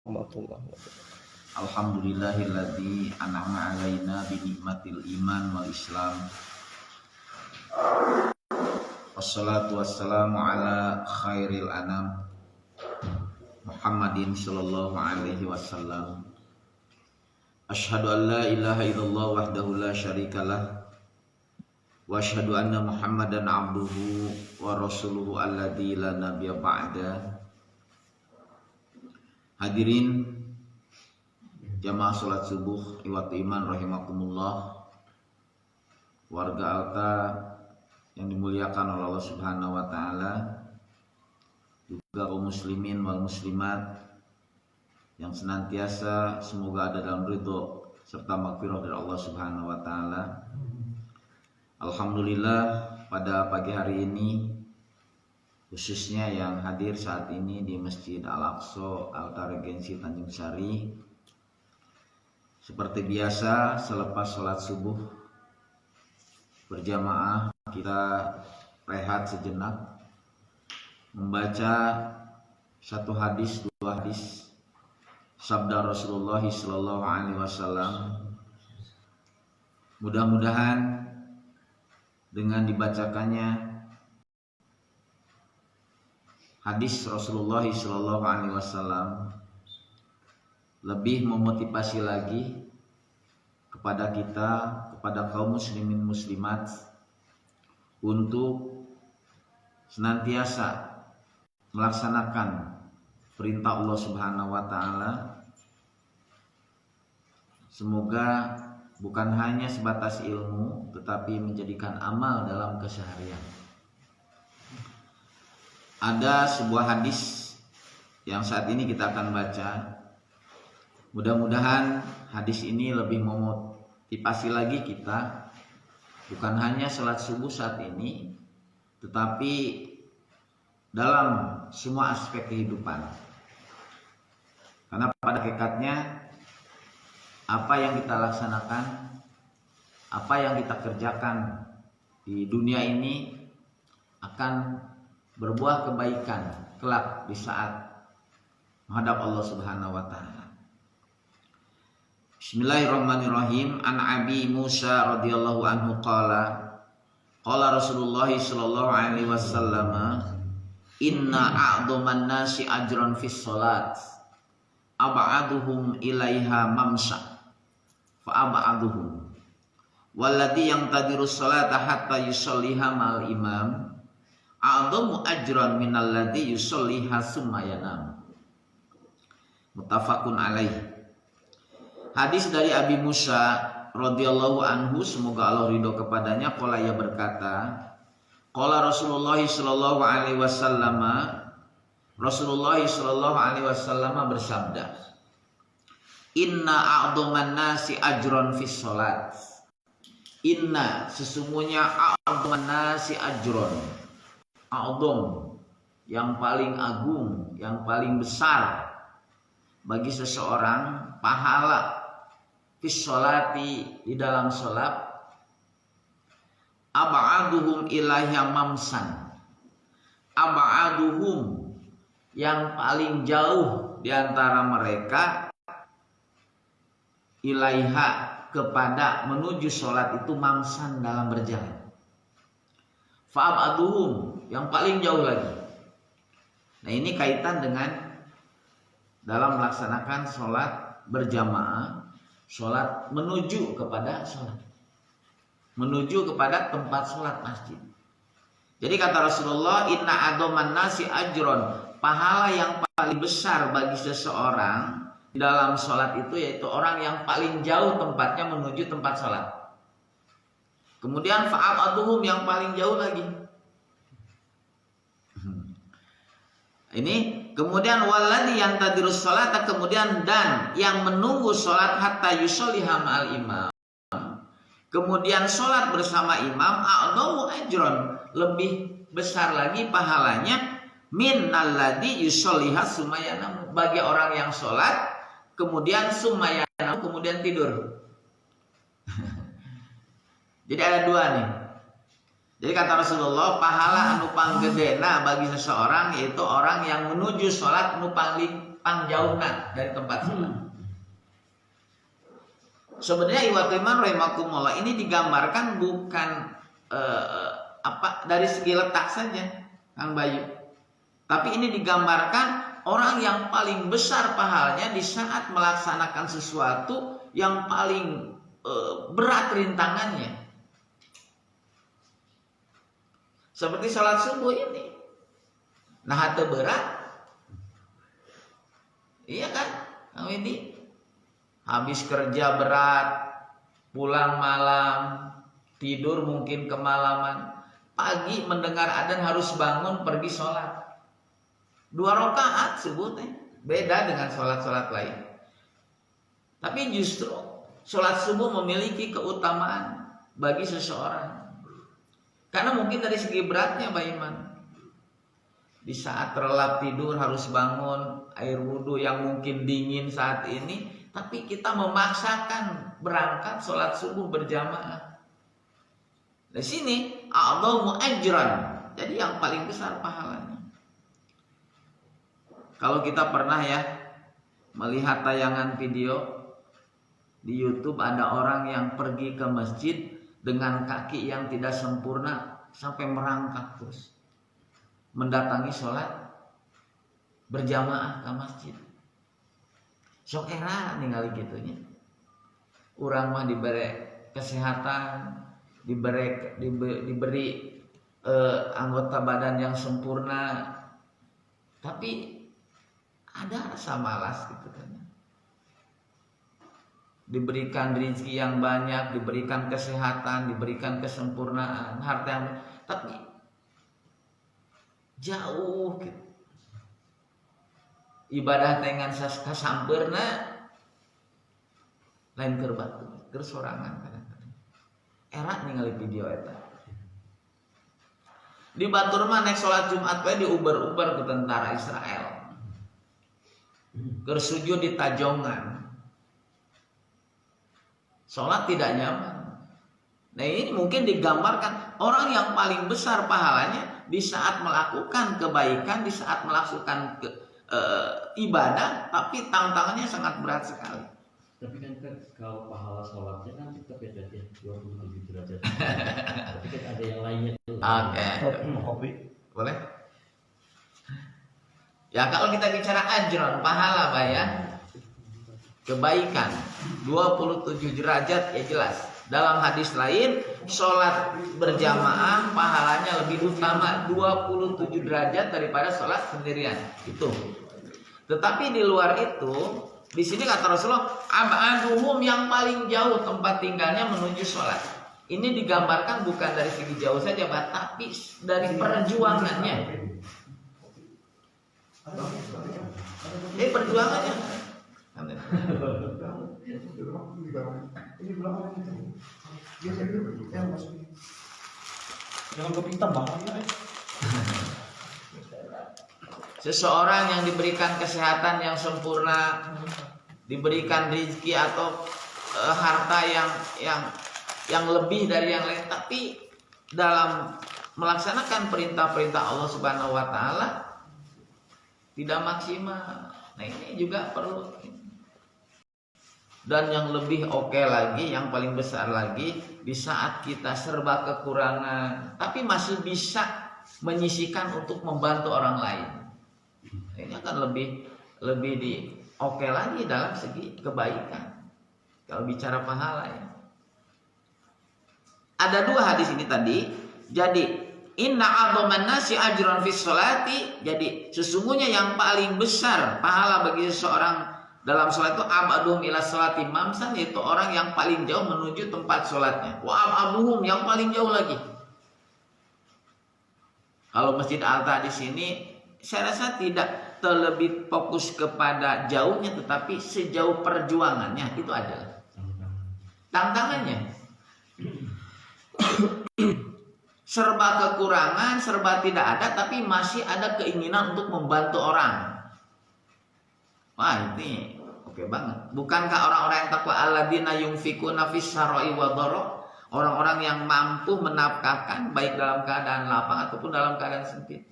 Warahmatullahi wabarakatuh. Alhamdulillahilladzi an'ama 'alaina bi nikmatil iman wal islam. Wassalatu wassalamu ala khairil anam Muhammadin sallallahu alaihi wasallam. Asyhadu an la ilaha illallah wahdahu la syarikalah wa asyhadu anna Muhammadan abduhu wa rasuluhu alladzi la nabiyya ba'da. Hadirin jamaah salat subuh iwat iman rahimakumullah, warga Alta yang dimuliakan oleh Allah Subhanahu wa taala, juga kaum muslimin wal muslimat yang senantiasa semoga ada dalam ridho serta maghfirah dari Allah Subhanahu wa taala. Alhamdulillah, pada pagi hari ini khususnya yang hadir saat ini di Masjid Al-Aqsa Alta Regensi Tanjung Sari, seperti biasa selepas sholat subuh berjamaah kita rehat sejenak, membaca satu hadis, dua hadis sabda Rasulullah sallallahu alaihi wasallam. Mudah-mudahan dengan dibacakannya hadis Rasulullah sallallahu alaihi wasallam lebih memotivasi lagi kepada kita, kepada kaum muslimin muslimat, untuk senantiasa melaksanakan perintah Allah Subhanahu wa taala. Semoga bukan hanya sebatas ilmu, tetapi menjadikan amal dalam keseharian. Ada sebuah hadis yang saat ini kita akan baca. Mudah-mudahan hadis ini lebih memotivasi lagi kita, bukan hanya salat subuh saat ini, tetapi dalam semua aspek kehidupan. Karena pada hakikatnya apa yang kita laksanakan, apa yang kita kerjakan di dunia ini akan berbuah kebaikan kelak di saat menghadap Allah Subhanahu wa taala. Bismillahirrahmanirrahim. An Abi Musa radhiyallahu anhu qala Rasulullah sallallahu alaihi wasallam, inna a'dhaman nasi ajran fis salat ab'aduhum ilaiha mamsa fa ab'aduhum walladhi yantadiru salata hatta yusalliha ma'al imam a'dhamu ajran minalladhi yusalliha summa yanam. Muttafaqun alaih. Hadis dari Abi Musa radhiyallahu anhu, semoga Allah ridho kepadanya, qala, ia berkata, qala Rasulullah sallallahu alaihi wasallam, Rasulullah sallallahu alaihi wasallam bersabda, inna a'dhaman nasi ajron fis salat. Inna, sesungguhnya, a'dhaman nasi ajron, a'dham, yang paling agung, yang paling besar bagi seseorang pahala fis sholati, di dalam sholat, ab'aduhum ilaiha mamsan, ab'aduhum, yang paling jauh di antara mereka, ilaiha, kepada, menuju sholat itu, mamsan, dalam berjalan, fa'ab'aduhum, yang paling jauh lagi. Nah, ini kaitan dengan dalam melaksanakan sholat berjamaah, sholat menuju kepada sholat, menuju kepada tempat sholat masjid. Jadi kata Rasulullah, inna a'dhaman nasi ajron, pahala yang paling besar bagi seseorang di dalam sholat itu, yaitu orang yang paling jauh tempatnya menuju tempat sholat. Kemudian fa'aduhum, yang paling jauh lagi. Ini kemudian walladzi yantadirus sholata, kemudian dan yang menunggu sholat hatta yusolliha ma'al imam, kemudian sholat bersama imam, a'dhamu ajron, lebih besar lagi pahalanya, minalladzi yusolliha sumayanam, bagi orang yang sholat kemudian sumayanam, kemudian tidur. Jadi ada dua nih. Jadi kata Rasulullah, pahala anu panggedena bagi seseorang yaitu orang yang menuju sholat nu paling tang jauhna dari tempat sholat. Sebenarnya iwatiman rahimakumullah ini digambarkan bukan dari segi letak saja, Kang Bayu. Tapi ini digambarkan orang yang paling besar pahalanya di saat melaksanakan sesuatu yang paling berat rintangannya. Seperti sholat subuh ini. Nah, itu berat. Iya kan, Kang Widi? Habis kerja berat, pulang malam, tidur mungkin kemalaman, pagi mendengar adzan harus bangun pergi sholat. 2 rakaat subuh teh, beda dengan sholat-sholat lain. Tapi justru sholat subuh memiliki keutamaan bagi seseorang. Karena mungkin dari segi beratnya Pak Iman. Di saat terlelap tidur harus bangun, air wudhu yang mungkin dingin saat ini, tapi kita memaksakan berangkat sholat subuh berjamaah. Di sini a'dhamu ajran, jadi yang paling besar pahalanya. Kalau kita pernah ya melihat tayangan video di YouTube, ada orang yang pergi ke masjid dengan kaki yang tidak sempurna sampai merangkak terus mendatangi sholat berjamaah ke masjid. Sok era ningali gitunya. Urang mah diberi kesehatan, diberi anggota badan yang sempurna, tapi ada rasa malas gitu kan. Diberikan rezeki yang banyak, diberikan kesehatan, diberikan kesempurnaan, harta yang, tapi jauh gitu. Ibadah dengan kasampeurna lain keur batu, keur sorangan kadang-kadang. Era ningali video eta. Di batur mah naik salat Jumat we diuber-uber ke tentara Israel. Keur sujud di tajongan. Salat tidak nyaman. Nah, ini mungkin digambarkan orang yang paling besar pahalanya di saat melakukan kebaikan, di saat melakukan ibadah, tapi tantangannya sangat berat sekali. Tapi kan kalau pahala sholatnya kan tetap ya 27 derajat. Tapi kan ada yang lainnya. Oke. Boleh? Ya kalau kita bicara ajron, pahala Pak ya, kebaikan 27 derajat ya jelas. Dalam hadis lain, sholat berjamaah pahalanya lebih utama 27 derajat daripada sholat sendirian. Itu. Tetapi di luar itu, di sini kata Rasulullah, abaduhum yang paling jauh tempat tinggalnya menuju sholat. Ini digambarkan bukan dari segi jauh saja, Pak, tapi dari perjuangannya. Ini perjuangannya. Jangan kepitam bahaya. Seseorang yang diberikan kesehatan yang sempurna, diberikan rezeki atau harta yang lebih dari yang lain, tapi dalam melaksanakan perintah-perintah Allah Subhanahu wa taala tidak maksimal. Nah, ini juga perlu. Dan yang lebih oke lagi, yang paling besar lagi, di saat kita serba kekurangan tapi masih bisa menyisihkan untuk membantu orang lain. Ini akan lebih di oke lagi dalam segi kebaikan. Kalau bicara pahala ya. Ada 2 hadis ini tadi. Jadi inna a'dhaman nasi ajran fis sholati. Jadi sesungguhnya yang paling besar pahala bagi seseorang dalam sholat itu abaduhum ila sholati mamsan, yaitu orang yang paling jauh menuju tempat sholatnya. Wa abaduhum yang paling jauh lagi. Kalau Masjid Alta di sini saya rasa tidak terlebih fokus kepada jauhnya, tetapi sejauh perjuangannya itu adalah tantangannya. Serba kekurangan, serba tidak ada, tapi masih ada keinginan untuk membantu orang. Wah, ini oke banget. Bukankah orang-orang yang takwa alladzina yunfikuna fis sarai wa dharra, orang-orang yang mampu menafkahkan baik dalam keadaan lapang ataupun dalam keadaan sempit.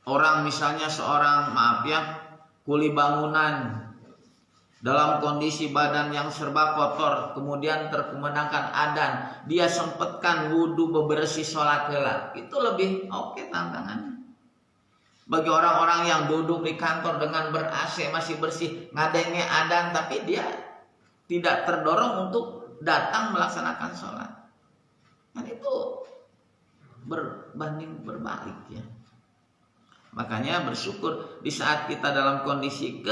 orang misalnya seorang maaf ya kuli bangunan dalam kondisi badan yang serba kotor, kemudian terkumandangkan adzan, dia sempatkan wudhu bebersih sholat heula, itu lebih oke tantangannya. Bagi orang-orang yang duduk di kantor dengan ber-AC masih bersih, ngadenge adzan tapi dia tidak terdorong untuk datang melaksanakan sholat, kan itu berbanding berbalik ya. Makanya bersyukur di saat kita dalam kondisi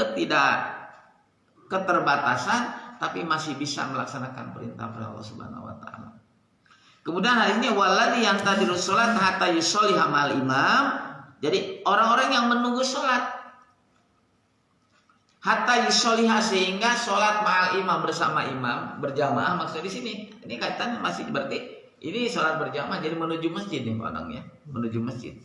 keterbatasan tapi masih bisa melaksanakan perintah Allah Subhanahu wa taala. Kemudian hari ini waladhi yang tadiru sholat hatta yusolliha ma'al imam. Jadi orang-orang yang menunggu sholat hatta yusolliha sehingga sholat ma'al imam bersama imam berjamaah, maksud di sini ini kaitannya masih berarti ini sholat berjamaah jadi menuju masjid nih orangnya, menuju masjid.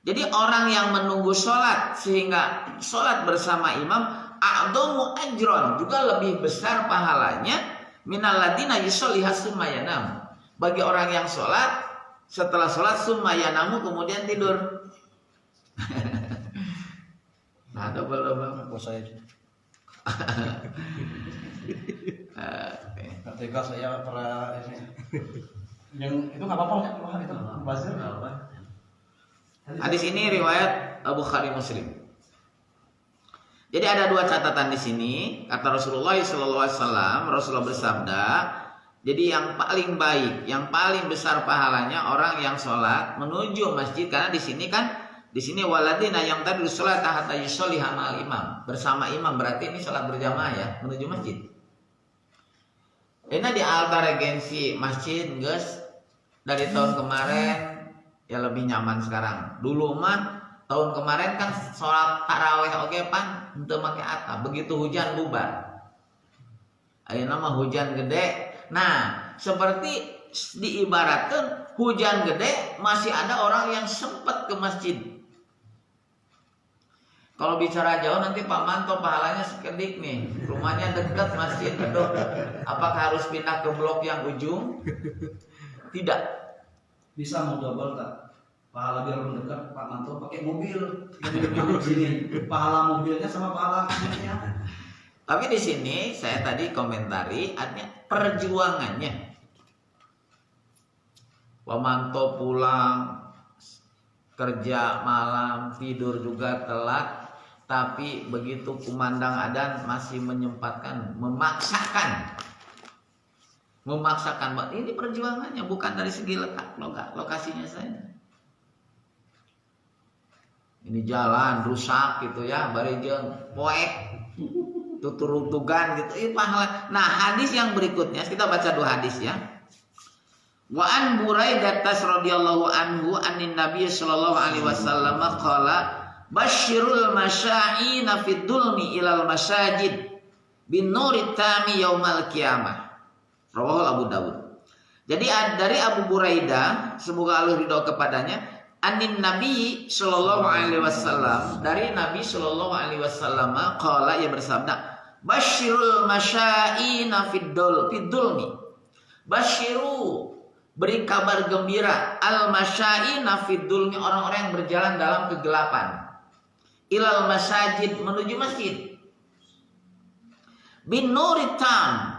Jadi orang yang menunggu sholat sehingga sholat bersama imam a'dhamu ajron, juga lebih besar pahalanya minal ladina yusolliha summa yanam, bagi orang yang sholat setelah sholat summa yanamu kemudian tidur. Nah, double puasa aja. Ketika saya pernah ini, yang itu nggak apa-apa ya, itu bazir. Hadis ini riwayat Bukhari Muslim. Jadi ada dua catatan di sini. Kata Rasulullah SAW, Rasulullah bersabda, jadi yang paling baik, yang paling besar pahalanya orang yang sholat menuju masjid, karena di sini kan, di sini waladina yang tadi sholat hatta yusolliha ma'al imam, bersama imam, berarti ini sholat berjamaah ya, menuju masjid. Ini di altar regensi masjid, guys, dari tahun kemarin ya lebih nyaman sekarang. Dulu mah tahun kemarin kan sholat taraweh oke pan untuk pakai atap, begitu hujan bubar. Ayeuna mah hujan gede. Nah, seperti diibaratkan hujan gede masih ada orang yang sempat ke masjid. Kalau bicara jauh nanti Pak Manto pahalanya sekedik nih, rumahnya dekat masjid. Aduh, apakah harus pindah ke blok yang ujung? Tidak. Bisa mau double tak? Pahala biar mendekat Pak Manto pakai mobil yang sini. Pahala mobilnya sama pahala mobilnya. Tapi di sini saya tadi komentari artinya perjuangannya. Pak Manto pulang kerja malam, tidur juga telat, tapi begitu kumandang adzan masih menyempatkan, memaksakan. Ini perjuangannya bukan dari segi letak lokasinya saja. Ini jalan rusak gitu ya, bari jeung poek tuturutugan gitu, ini pahala. Nah, hadis yang berikutnya kita baca dua hadis ya. Wa an Buraidah radhiyallahu anhu anin Nabi sallallahu alaihi wasallam qala basyirul masya'ina fid dulmi ilal masajid bin nuri tami yaumal qiyamah. Rawahu Abu Dawud. Jadi dari Abu Buraidah, semoga Allah ridho kepadanya, anin Nabi sallallahu alaihi wasallam, dari Nabi sallallahu alaihi wasallam qala, ia bersabda, basyirul masya'ina fid dulmi. Basyiru, beri kabar gembira, al masya'ina fid dulmi, orang-orang yang berjalan dalam kegelapan, ilal masajid, menuju masjid, bin nuri tam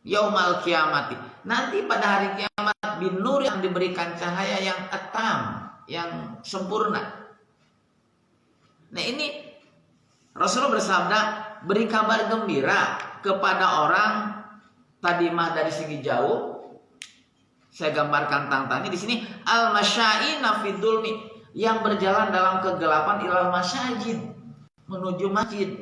yaumal kiamati, nanti pada hari kiamat, bin nur, yang diberikan cahaya yang atam, yang sempurna. Nah ini Rasulullah bersabda, beri kabar gembira kepada orang tadi mah dari segi jauh. Saya gambarkan tantangannya di sini, al masya'ina fid dulmi, yang berjalan dalam kegelapan, ilal masajid, menuju masjid.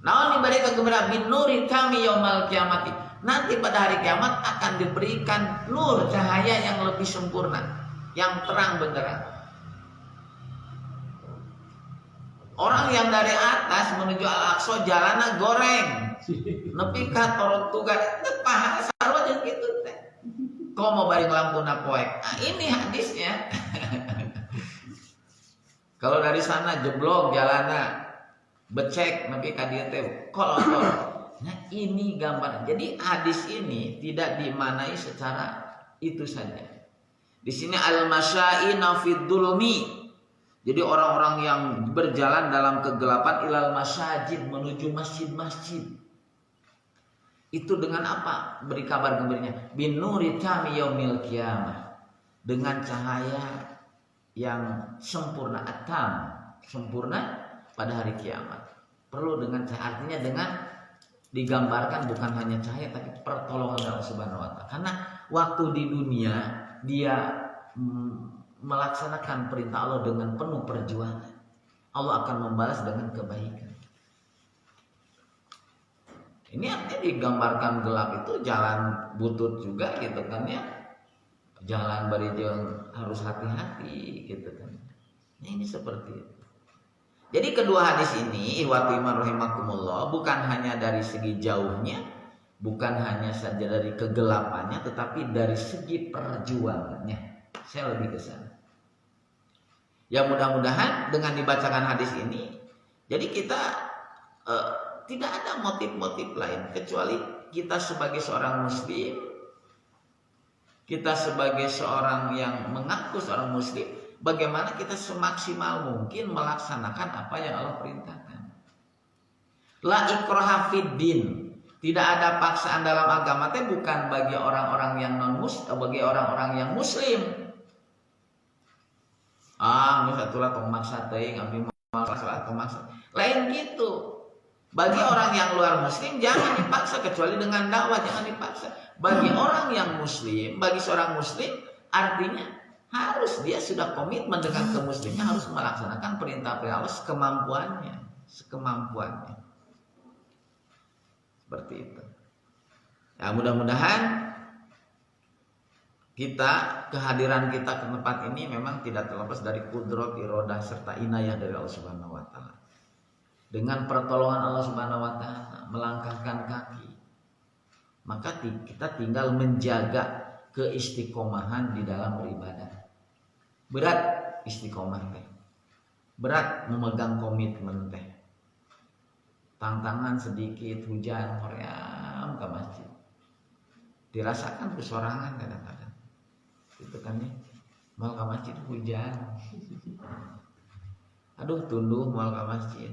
Naon diberi kegembiraan, bin nuri kami yaumal kiamati, nanti pada hari kiamat akan diberikan nur, cahaya yang lebih sempurna, yang terang benderang. Orang yang dari atas menuju Al-Aqsa jalannya goreng, nepi ka Torontuga, itu pahala sarua jeung kitu teh. Kau mau balik lampuna poek. Nah, ini hadisnya. Kalau dari sana jeblok jalannya, becek nepi ka dieu teh kolot. Nah, ini gambar. Jadi hadis ini tidak dimaknai secara itu saja. Di sini al-masya'ina fid dulmi, Jadi orang-orang yang berjalan dalam kegelapan ilal masajid, menuju masjid-masjid. Itu dengan apa? Beri kabar gembiranya. Bin nuri tami yaumil qiyamah. Dengan cahaya yang sempurna, atam, sempurna pada hari kiamat. Perlu dengan cahaya, artinya dengan digambarkan bukan hanya cahaya tapi pertolongan Allah Subhanahu wa taala. Karena waktu di dunia dia melaksanakan perintah Allah dengan penuh perjuangan, Allah akan membalas dengan kebaikan. Ini artinya digambarkan gelap itu jalan butut juga gitu kan ya. Jalan barijeng harus hati-hati gitu kan. Nah, ini seperti itu. Jadi kedua hadis ini ihwati iman rahimakumullah bukan hanya dari segi jauhnya, bukan hanya saja dari kegelapannya, tetapi dari segi perjuangannya. Saya lebih ke sana. Ya mudah-mudahan dengan dibacakan hadis ini, jadi kita tidak ada motif-motif lain kecuali kita sebagai seorang muslim, kita sebagai seorang yang mengaku seorang muslim, bagaimana kita semaksimal mungkin melaksanakan apa yang Allah perintahkan. La ikraha fid din. Tidak ada paksaan dalam agama teh bukan bagi orang-orang yang non-muslim, bagi orang-orang yang muslim. Geus atulah tong maksa teuing abdi masalah tong maksa. Lain gitu. Bagi orang yang luar muslim jangan dipaksa kecuali dengan dakwah, jangan dipaksa. Bagi orang yang muslim, bagi seorang muslim artinya harus dia sudah komitmen dengan kemuslimnya, harus melaksanakan perintah-perintah Allah sekemampuannya. Seperti itu. Ya mudah-mudahan kehadiran kita ke tempat ini memang tidak terlepas dari kudrat, iradah serta inayah dari Allah Subhanahu wa taala. Dengan pertolongan Allah Subhanahu wa taala melangkahkan kaki, maka kita tinggal menjaga keistiqomahan di dalam beribadah. Berat istiqomah teh. Berat memegang komitmen teh. Tantangan sedikit, hujan hoream ke masjid. Dirasakan kesorangan kadang-kadang. Itu kan ya. Mal ke masjid hujan. Aduh tunduh mal ke masjid.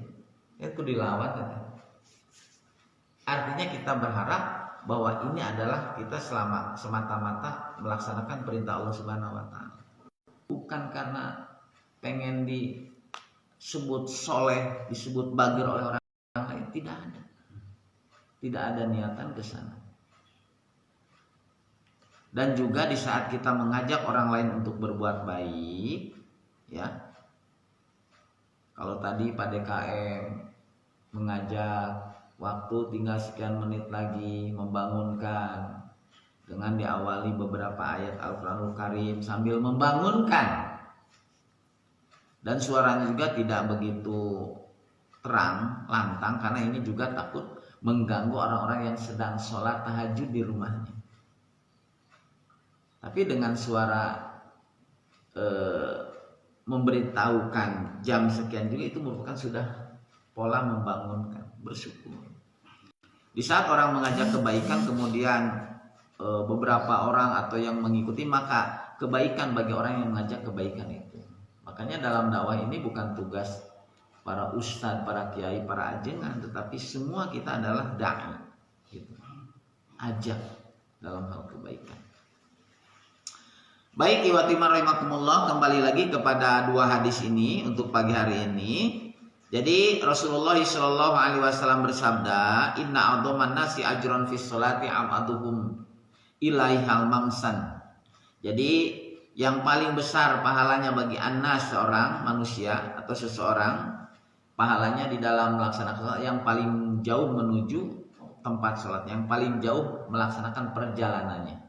Itu dilawat kan. Artinya kita berharap bahwa ini adalah kita semata-mata melaksanakan perintah Allah Subhanahu wa taala. Bukan karena pengen disebut soleh, disebut bagir oleh orang lain, tidak ada. Tidak ada niatan ke sana. Dan juga di saat kita mengajak orang lain untuk berbuat baik, ya. Kalau tadi Pak DKM mengajak waktu tinggal sekian menit lagi membangunkan dengan diawali beberapa ayat Al-Qur'anul Karim sambil membangunkan, dan suaranya juga tidak begitu terang lantang karena ini juga takut mengganggu orang-orang yang sedang sholat tahajud di rumahnya. Tapi dengan suara memberitahukan jam sekian juga itu merupakan sudah pola membangunkan, bersyukur. Di saat orang mengajak kebaikan kemudian beberapa orang atau yang mengikuti, maka kebaikan bagi orang yang mengajak kebaikan itu. Makanya dalam dakwah ini bukan tugas para ustadz, para kiai, para ajengan, tetapi semua kita adalah dai, gitu. Ajak dalam hal kebaikan. Baik, iwatiman rahimakumullah, kembali lagi kepada dua hadis ini untuk pagi hari ini. Jadi Rasulullah Shallallahu Alaihi Wasallam bersabda, Inna a'dhaman nasi ajran fis sholati amaduhum ilaihal mamsan. Jadi yang paling besar pahalanya bagi annas, seorang manusia atau seseorang, pahalanya di dalam melaksanakan sholat yang paling jauh menuju tempat sholat, yang paling jauh melaksanakan perjalanannya.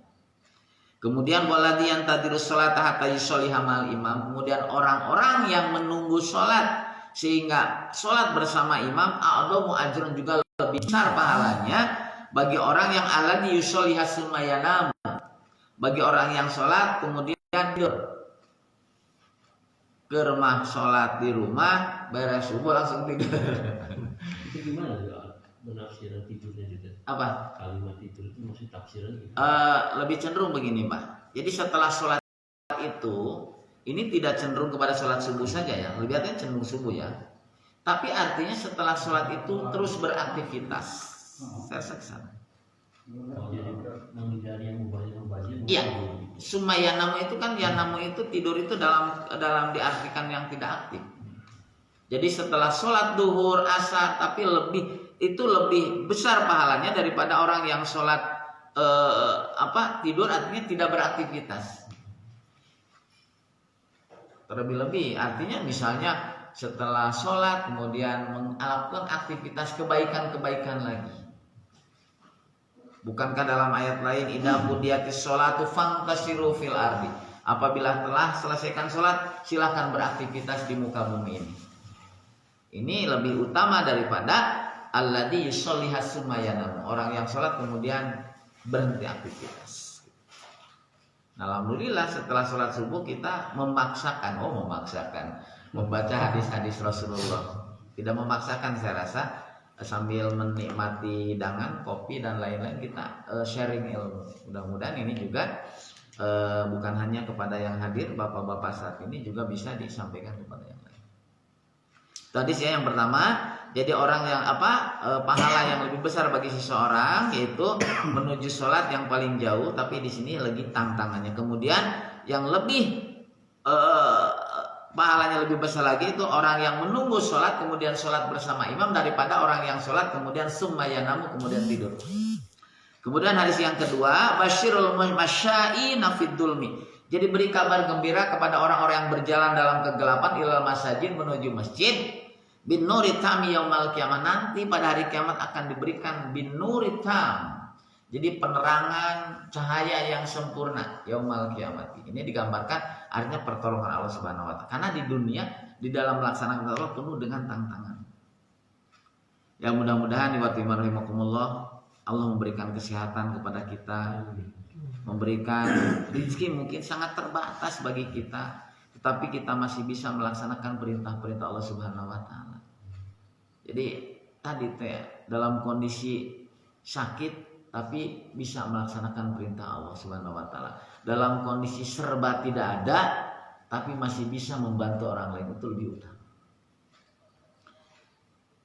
Kemudian waladhi yantadirus sholata hatta yusolliha ma'al imam. Kemudian orang-orang yang menunggu sholat sehingga sholat bersama imam, a'dhamu ajran, juga lebih besar pahalanya bagi orang yang alladhi yusolliha summa yanam, bagi orang yang sholat kemudian tidur. Ke rumah sholat di rumah, beres subuh langsung tidur. Itu gimana ya penafsiran tidurnya juga? Apa? Kalimat tidur itu maksud tafsiran gitu? Lebih cenderung begini, Pak. Jadi setelah sholat ini tidak cenderung kepada sholat subuh saja ya, lebih artinya cenderung subuh ya. Tapi artinya setelah sholat itu terus beraktivitas. Saya saksana. Oh, jadi menghindari yang mubazir. Iya. Sumayanamu itu kan yanamu itu tidur itu dalam diartikan yang tidak aktif. Jadi setelah sholat duhur, asar, tapi lebih besar pahalanya daripada orang yang sholat tidur artinya tidak beraktivitas. Terlebih-lebih artinya misalnya setelah sholat kemudian melakukan aktivitas kebaikan-kebaikan lagi. Bukankah dalam ayat lain idza qudiyatis sholatu fantasiru fil ardi. Apabila telah selesaikan sholat silakan beraktivitas di muka bumi ini. Ini lebih utama daripada alladzi yusolliha sumayyanam. Orang yang sholat kemudian berhenti aktivitas. Nah, alhamdulillah setelah sholat subuh kita memaksakan membaca hadis-hadis Rasulullah. Tidak memaksakan saya rasa, sambil menikmati hidangan, kopi dan lain-lain kita sharing ilmu. Mudah-mudahan ini juga bukan hanya kepada yang hadir, bapak-bapak saat ini juga bisa disampaikan kepada yang lain. Tadi yang pertama, jadi orang yang pahala yang lebih besar bagi seseorang yaitu menuju sholat yang paling jauh, tapi di sini lagi tantangannya. Kemudian yang lebih pahalanya lebih besar lagi itu orang yang menunggu sholat kemudian sholat bersama imam daripada orang yang sholat kemudian summayanamu kemudian tidur. Kemudian hadis yang kedua, basyirul masya'ina fid dulmi. Jadi beri kabar gembira kepada orang-orang yang berjalan dalam kegelapan ilal masajid menuju masjid. Bin nuri tam yaumal kiamat, nanti pada hari kiamat akan diberikan bin nuri tam. Jadi penerangan cahaya yang sempurna yaumal kiamat. Ini digambarkan artinya pertolongan Allah Subhanahu wa taala. Karena di dunia di dalam melaksanakan Allah penuh dengan tantangan. Ya mudah-mudahan rahimakumullah Allah memberikan kesehatan kepada kita, memberikan rezeki mungkin sangat terbatas bagi kita, tetapi kita masih bisa melaksanakan perintah-perintah Allah Subhanahu wa taala. Jadi tadi dalam kondisi sakit tapi bisa melaksanakan perintah Allah Subhanahu wa taala. Dalam kondisi serba tidak ada tapi masih bisa membantu orang lain, itu lebih utama.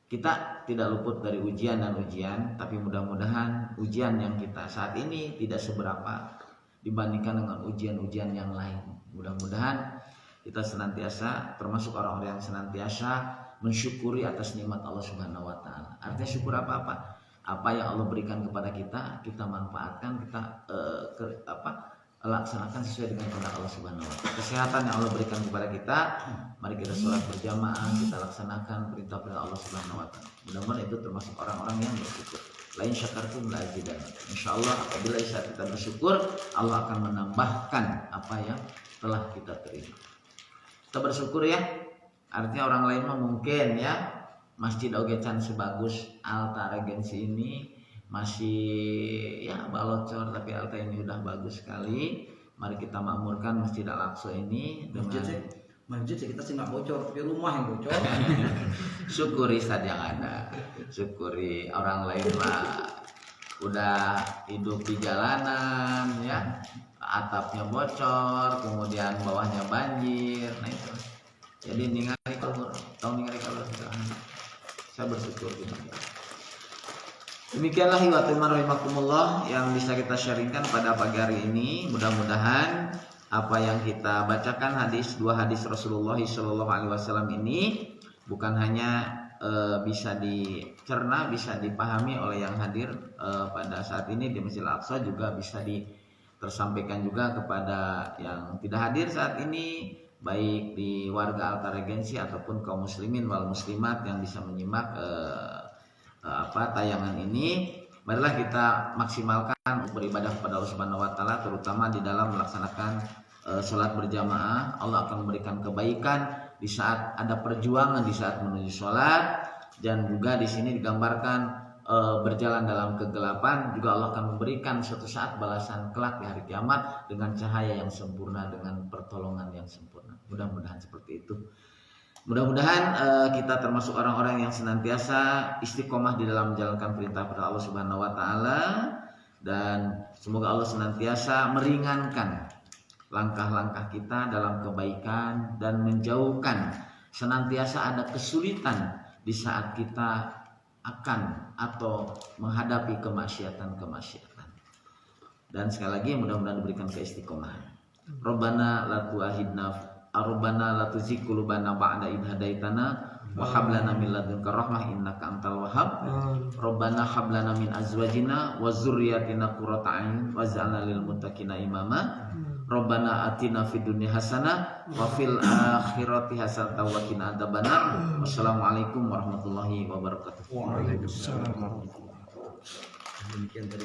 Kita tidak luput dari ujian dan ujian, tapi mudah-mudahan ujian yang kita saat ini tidak seberapa dibandingkan dengan ujian-ujian yang lain. Mudah-mudahan kita senantiasa termasuk orang-orang yang senantiasa mensyukuri atas nikmat Allah Subhanahu wa taala. Artinya syukur apa-apa? Apa yang Allah berikan kepada kita, kita manfaatkan, kita laksanakan sesuai dengan kehendak Allah Subhanahu wa taala. Kesehatan yang Allah berikan kepada kita, mari kita sholat berjamaah, kita laksanakan perintah-perintah Allah Subhanahu wa taala. Mudah-mudahan itu termasuk orang-orang yang bersyukur. Lain syakartum la azidannakum. Insyaallah apabila saat kita bersyukur, Allah akan menambahkan apa yang telah kita terima. Kita bersyukur ya. Artinya orang lain mah mungkin ya masjid oge can sebagus Alta Regency ini masih ya balocor, tapi Alta ini udah bagus sekali. Mari kita makmurkan Masjid Al-Aqsa ini dengan masjid kita sih nggak bocor, tapi rumah yang bocor. Syukuri saja yang ada. Syukuri, orang lain mah udah hidup di jalanan ya, atapnya bocor, kemudian bawahnya banjir. Nah itu. Jadi ningali kalau saya bersyukur gitu. Demikianlah rahimakumullah yang bisa kita sharingkan pada pagi hari ini. Mudah-mudahan apa yang kita bacakan dua hadis Rasulullah SAW ini bukan hanya bisa dicerna, bisa dipahami oleh yang hadir pada saat ini di Masjid Al-Aqsa, juga bisa tersampaikan juga kepada yang tidak hadir saat ini, baik di warga Alta Regency ataupun kaum muslimin wal muslimat yang bisa menyimak tayangan ini. Marilah kita maksimalkan beribadah kepada Allah Subhanahu wa taala, terutama di dalam melaksanakan sholat berjamaah. Allah akan memberikan kebaikan di saat ada perjuangan di saat menuju sholat, dan juga di sini digambarkan berjalan dalam kegelapan juga Allah akan memberikan suatu saat balasan kelak di hari kiamat dengan cahaya yang sempurna, dengan pertolongan yang sempurna. Mudah-mudahan seperti itu. Mudah-mudahan kita termasuk orang-orang yang senantiasa istiqomah di dalam menjalankan perintah Allah Subhanahu wa taala, dan semoga Allah senantiasa meringankan langkah-langkah kita dalam kebaikan dan menjauhkan senantiasa ada kesulitan di saat kita akan atau menghadapi kemaksiatan. Dan sekali lagi mudah-mudahan diberikan keistiqomahan. Rabbana la tu'akhidna Rabbana la tuzigh qulubana ba'da idh hadaitana wa hab lana min ladunka rahmah innaka antal wahhab. Rabbana hab lana min azwajina wa dzurriyyatina qurrata a'yun waj'alna lil muttaqina imama. Rabbana atina fid dunya hasanah wa fil akhirati hasanah wa qina adzabannar. Wassalamualaikum warahmatullahi wabarakatuh. Waalaikumsalam warahmatullahi wabarakatuh. Demikian tadi